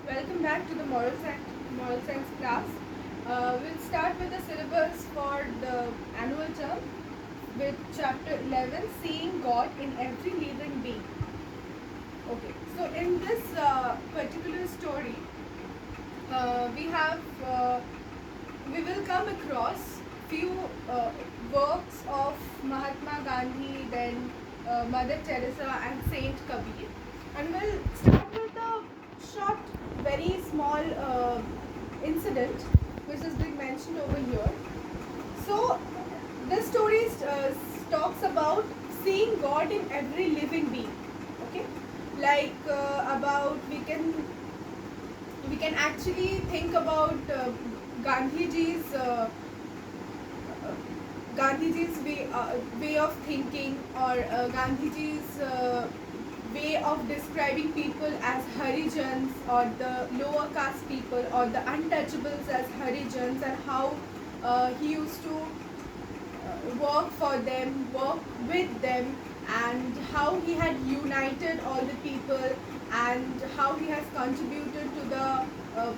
Welcome back to the moral science class. We'll start with the syllabus for the annual term with chapter 11, Seeing God in Every Living Being. Okay, so in this particular story, we have we will come across few works of Mahatma Gandhi, then Mother Teresa and Saint Kabir, and we'll start with a short, very small incident which is being mentioned over here. So, this story talks about seeing God in every living being. Okay, like about we can actually think about Gandhiji's uh, Gandhiji's way of thinking, or Gandhiji's way of describing people as Harijans, or the lower caste people, or the untouchables as Harijans, and how he used to work for them, work with them, and how he had united all the people, and how he has contributed to the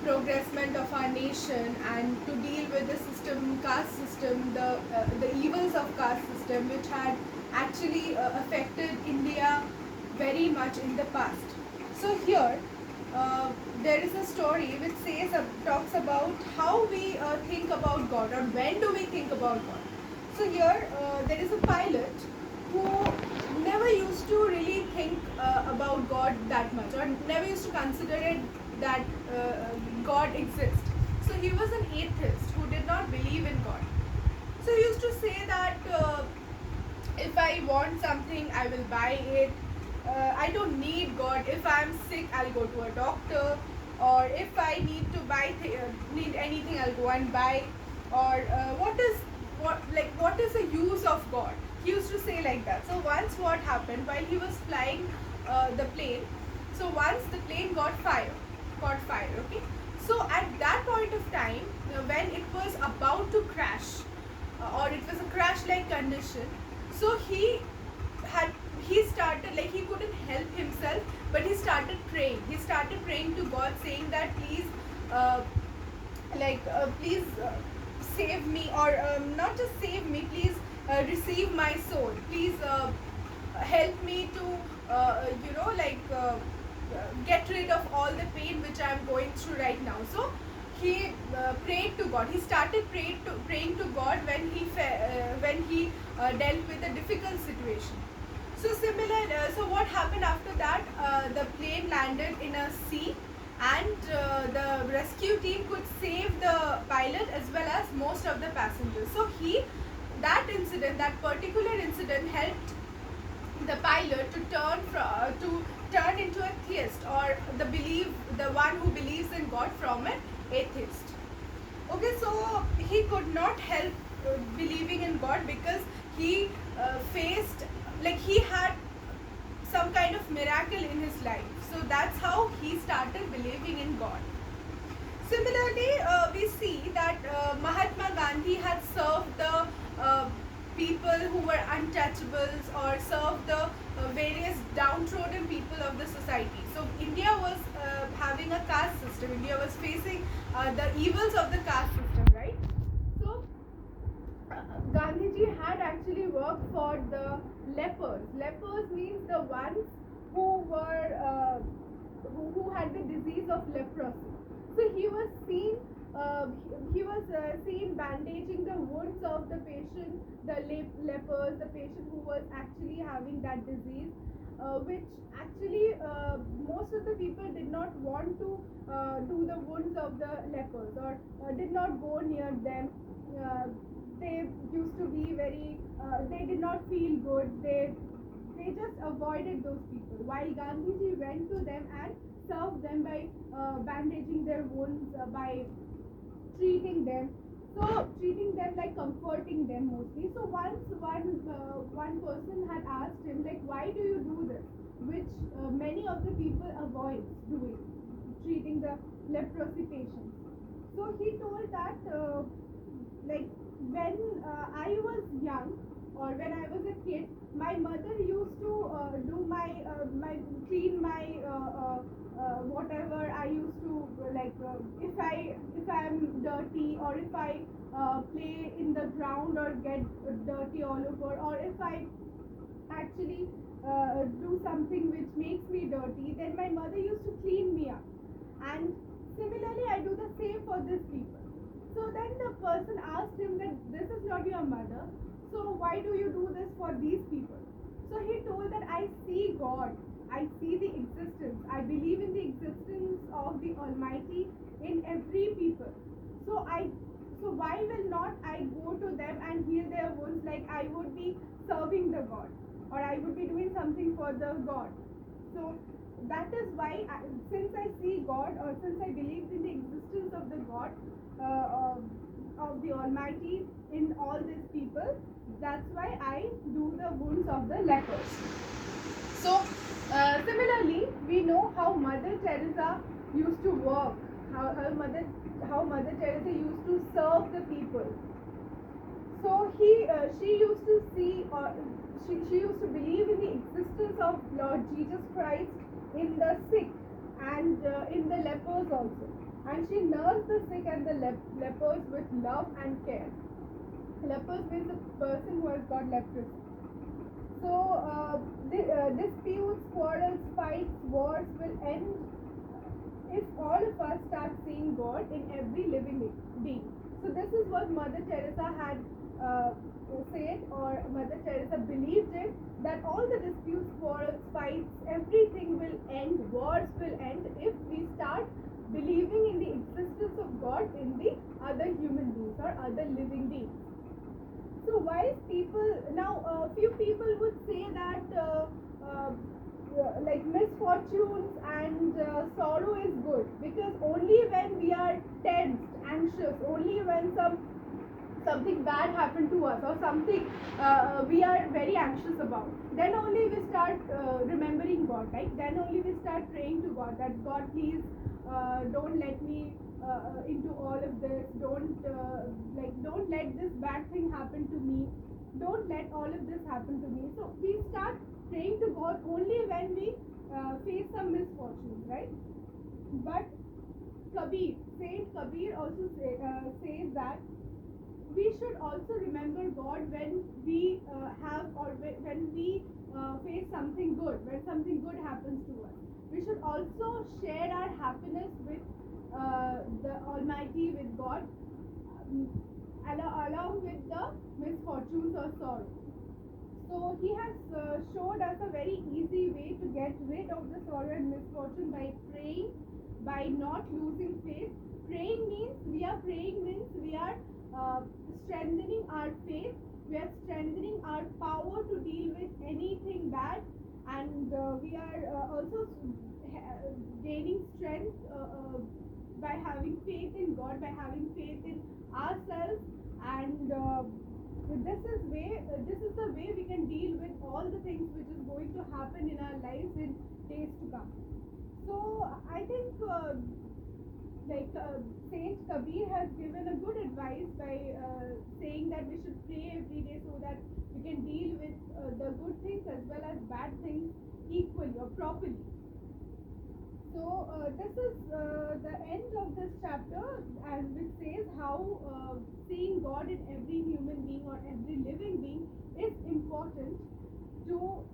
progressment of our nation, and to deal with the system, caste system, the evils of caste system, which had actually affected India very much in the past. So here, there is a story which talks about how we think about God, or when do we think about God. So here, there is a pilot who never used to really think about God that much, or never used to consider it that God exists. So he was an atheist who did not believe in God. So he used to say that if I want something, I will buy it. I don't need God. If I'm sick, I'll go to a doctor. Or if I need anything, I'll go and buy. Or what is the use of God? He used to say like that. So once what happened while he was flying the plane. So once the plane got fire. Okay. So at that point of time, when it was about to crash, or it was a crash like condition, so had he started, like, he couldn't help himself, but he started praying to God, saying that please uh, please save me, or not just save me, please receive my soul, please help me to get rid of all the pain which I am going through right now. So he prayed to God. He started praying to God when he dealt with a difficult situation. So so what happened after that? The plane landed in a sea, and the rescue team could save the pilot as well as most of the passengers. So that particular incident helped the pilot to turn into a theist, or the one who believes in God from an atheist. Okay, so he could not help believing in God, because he faced, like, he had some kind of miracle in his life. So that's how he started believing in God. Similarly, we see that Mahatma Gandhi had served the people who were untouchables, or served the various downtrodden people of the society. So India was having a caste system. India was facing the evils of the caste system, right? So Gandhiji had actually worked for the lepers. Lepers means the ones who were who had the disease of leprosy. So he was seen bandaging the wounds of the patient, the lepers, the patient who was actually having that disease, which actually most of the people did not want to do the wounds of the lepers, or did not go near them. Uh, they used to be they did not feel good. They just avoided those people, while Gandhiji went to them and served them by bandaging their wounds, by treating them. So treating them, like comforting them mostly. So once one person had asked him, like, why do you do this, which many of the people avoid doing, treating the leprosy patients. So he told that like, when I was young, or when I was a kid, my mother used to do my clean my whatever I used to if I'm dirty, or if I play in the ground or get dirty all over, or if I actually do something which makes me dirty, then my mother used to clean me up. And similarly, I do the same for these people. So then the person asked him that this is not your mother, so why do you do this for these people? So he told that I see God, I see the existence, I believe in the existence of the Almighty in every people. So why will not I go to them and heal their wounds, like I would be serving the God, or I would be doing something for the God. So that is why, since I see God, or since I believe in the existence of the God, of the Almighty in all these people, that's why I do the wounds of the lepers. So similarly, we know how Mother Teresa used to work, how Mother Teresa used to serve the people. So she used to see, or she used to believe in the existence of Lord Jesus Christ in the sick, and in the lepers also. And she nursed the sick and the lepers with love and care. Lepers means the person who has got leprosy. So disputes, quarrels, fights, wars will end if all of us start seeing God in every living being. So this is what Mother Teresa had said, or Mother Teresa believed in, that all the disputes, quarrels, fights, everything will end, wars will end, if we start believing in the existence of God in the other human beings or other living beings. So wise people, now few people would say that like misfortunes and sorrow is good, because only when we are tensed, anxious, only when something bad happened to us, or something we are very anxious about, then only we start remembering God, right? Then only we start praying to God, that God, please don't let me into all of this, don't let this bad thing happen to me, don't let all of this happen to me. So we start praying to God only when we face some misfortunes, right? But Kabir, Saint Kabir also says that we should also remember God when we when we face something good, when something good happens to us. We should also share our happiness with the Almighty, with God, along with the misfortunes or sorrow. So he has showed us a very easy way to get rid of the sorrow and misfortune, by praying, by not losing faith. Praying means we are strengthening our faith, we are strengthening our power to deal with anything bad, and we are also gaining strength by having faith in God, by having faith in ourselves, and this is the way we can deal with all the things which is going to happen in our lives in days to come. So I think Saint Kabir has given a good advice by saying that we should pray every day, so that we can deal with the good things as well as bad things equally or properly. So this is the end of this chapter, and which says how seeing God in every human being or every living being is important to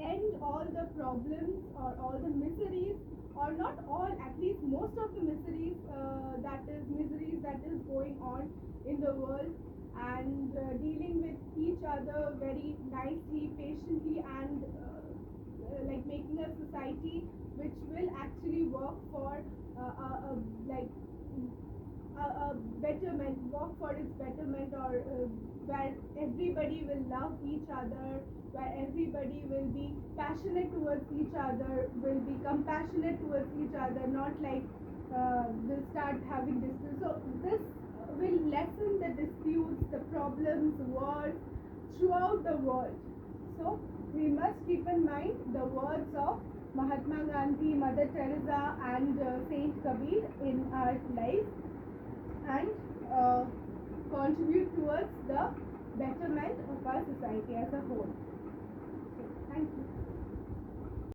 end all the problems or all the miseries, or not all, at least most of the miseries that is going on in the world, and dealing with each other very nicely, patiently, and like making a society which will actually work for a betterment, work for its betterment, or where everybody will love each other, where everybody will be passionate towards each other, will be compassionate towards each other, not like will start having disputes. So this will lessen the disputes, the problems, wars throughout the world. So we must keep in mind the words of Mahatma Gandhi, Mother Teresa, and Saint Kabir in our lives, and contribute towards the betterment of our society as a whole. Okay, thank you.